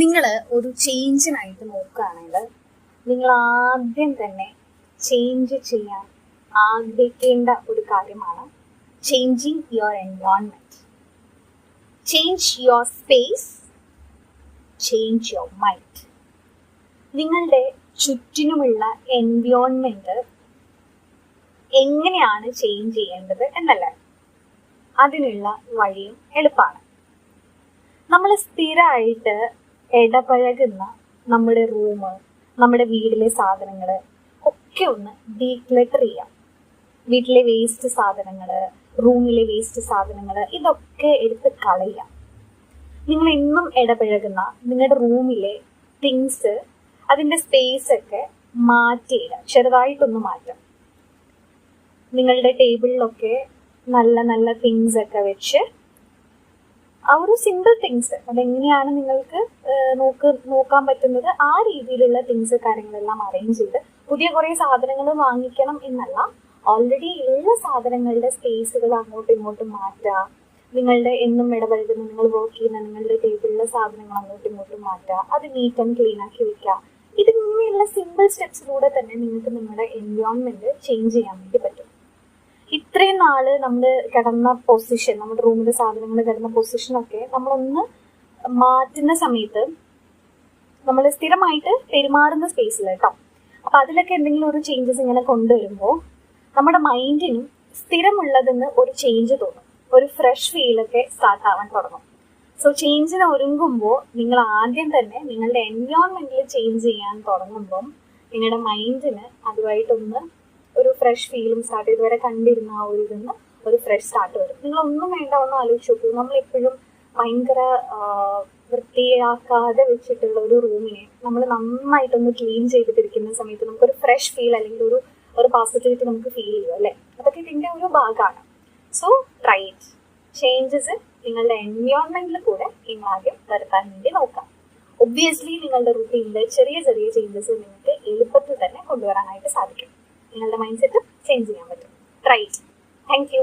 നിങ്ങൾ ഒരു ചേഞ്ചിനായിട്ട് നോക്കുകയാണെങ്കിൽ നിങ്ങൾ ആദ്യം തന്നെ ചേഞ്ച് ചെയ്യാൻ ആഗ്രഹിക്കേണ്ട ഒരു കാര്യമാണ് changing your environment. Change your space, change your mind. നിങ്ങളുടെ ചുറ്റിനുമുള്ള എൻവയോൺമെന്റ് എങ്ങനെയാണ് ചേഞ്ച് ചെയ്യേണ്ടത് എന്നല്ല, അതിനുള്ള വഴിയും എളുപ്പമാണ്. നമ്മൾ സ്ഥിരമായിട്ട് ഇടപഴകുന്ന നമ്മുടെ റൂം, നമ്മുടെ വീട്ടിലെ സാധനങ്ങൾ ഒക്കെ ഒന്ന് ഡീക്ലട്ടർ ചെയ്യാം. വീട്ടിലെ വേസ്റ്റ് സാധനങ്ങൾ, റൂമിലെ വേസ്റ്റ് സാധനങ്ങൾ, ഇതൊക്കെ എടുത്ത് കളയാം. നിങ്ങൾ എന്നും ഇടപഴകുന്ന നിങ്ങളുടെ റൂമിലെ തിങ്സ്, അതിൻ്റെ സ്പേസ് ഒക്കെ മാറ്റിയിടാം, ചെറുതായിട്ടൊന്ന് മാറ്റാം. നിങ്ങളുടെ ടേബിളിലൊക്കെ നല്ല നല്ല തിങ്സ് ഒക്കെ വെച്ച് ആ ഒരു സിമ്പിൾ തിങ്സ് അതെങ്ങനെയാണ് നിങ്ങൾക്ക് നോക്കാൻ പറ്റുന്നത് ആ രീതിയിലുള്ള തിങ്സ് കാര്യങ്ങളെല്ലാം അറേഞ്ച് ചെയ്ത് പുതിയ കുറേ സാധനങ്ങൾ വാങ്ങിക്കണം എന്നല്ല, ഓൾറെഡി ഉള്ള സാധനങ്ങളുടെ സ്പേസുകൾ അങ്ങോട്ടും ഇങ്ങോട്ടും മാറ്റുക. നിങ്ങളുടെ എന്നും ഇടപഴകുന്ന, നിങ്ങൾ വർക്ക് ചെയ്യുന്ന നിങ്ങളുടെ ടേബിളിലെ സാധനങ്ങൾ അങ്ങോട്ടും ഇങ്ങോട്ടും മാറ്റുക, അത് നീറ്റ് ആൻഡ് ക്ലീൻ ആക്കി വെക്കുക. ഇതിങ്ങനെയുള്ള സിമ്പിൾ സ്റ്റെപ്സിലൂടെ തന്നെ നിങ്ങൾക്ക് നിങ്ങളുടെ എൻവയോൺമെന്റ് ചേഞ്ച് ചെയ്യാൻ വേണ്ടി പറ്റും. ഇത്രയും നാള് നമ്മൾ കിടന്ന പൊസിഷൻ, നമ്മുടെ റൂമിലെ സാധനങ്ങൾ കിടന്ന പൊസിഷനൊക്കെ നമ്മളൊന്ന് മാറ്റുന്ന സമയത്ത് നമ്മൾ സ്ഥിരമായിട്ട് പെരുമാറുന്ന സ്പേസിൽ കേട്ടോ, അപ്പൊ അതിലൊക്കെ എന്തെങ്കിലും ഒരു ചേഞ്ചസ് ഇങ്ങനെ കൊണ്ടുവരുമ്പോൾ നമ്മുടെ മൈൻഡിനും സ്ഥിരമുള്ളതെന്ന് ഒരു ചേഞ്ച് തോന്നും, ഒരു ഫ്രഷ് ഫീലൊക്കെ സ്റ്റാർട്ട് ആവാൻ തുടങ്ങും. സോ ചേഞ്ചിന് ഒരുങ്ങുമ്പോൾ നിങ്ങൾ ആദ്യം തന്നെ നിങ്ങളുടെ എൻവയോൺമെന്റിൽ ചേഞ്ച് ചെയ്യാൻ തുടങ്ങുമ്പം നിങ്ങളുടെ മൈൻഡിന് അതുമായിട്ടൊന്ന് ഒരു ഫ്രഷ് ഫീലും സ്റ്റാർട്ട്, ഇതുവരെ കണ്ടിരുന്ന ആ ഒരു ഇതിന്ന് ഒരു ഫ്രഷ് സ്റ്റാർട്ട് വരും. നിങ്ങളൊന്നും വേണ്ട, ഒന്ന് ആലോചിച്ച് നോക്കൂ. നമ്മളെപ്പോഴും ഭയങ്കര വൃത്തിയാക്കാതെ വെച്ചിട്ടുള്ള ഒരു റൂമിനെ നമ്മൾ നന്നായിട്ടൊന്ന് ക്ലീൻ ചെയ്തിട്ടിരിക്കുന്ന സമയത്ത് നമുക്കൊരു ഫ്രഷ് ഫീൽ അല്ലെങ്കിൽ ഒരു പോസിറ്റിവിറ്റി നമുക്ക് ഫീൽ ചെയ്യും അല്ലേ? അതൊക്കെ ഇതിൻ്റെ ഒരു ഭാഗമാണ്. So try it. ചേഞ്ചസ് നിങ്ങളുടെ എൻവയോൺമെന്റിൽ കൂടെ നിങ്ങൾ ആദ്യം വരുത്താൻ വേണ്ടി നോക്കാം. ഒബ്വിയസ്ലി നിങ്ങളുടെ റുട്ടീനിൽ ചെറിയ ചെറിയ ചേഞ്ചസ് നിങ്ങൾക്ക് എളുപ്പത്തിൽ തന്നെ കൊണ്ടുവരാനായിട്ട് സാധിക്കും. നിങ്ങളുടെ മൈൻഡ് സെറ്റ് ചേഞ്ച് ചെയ്യാൻ പറ്റും. Try it. Thank you.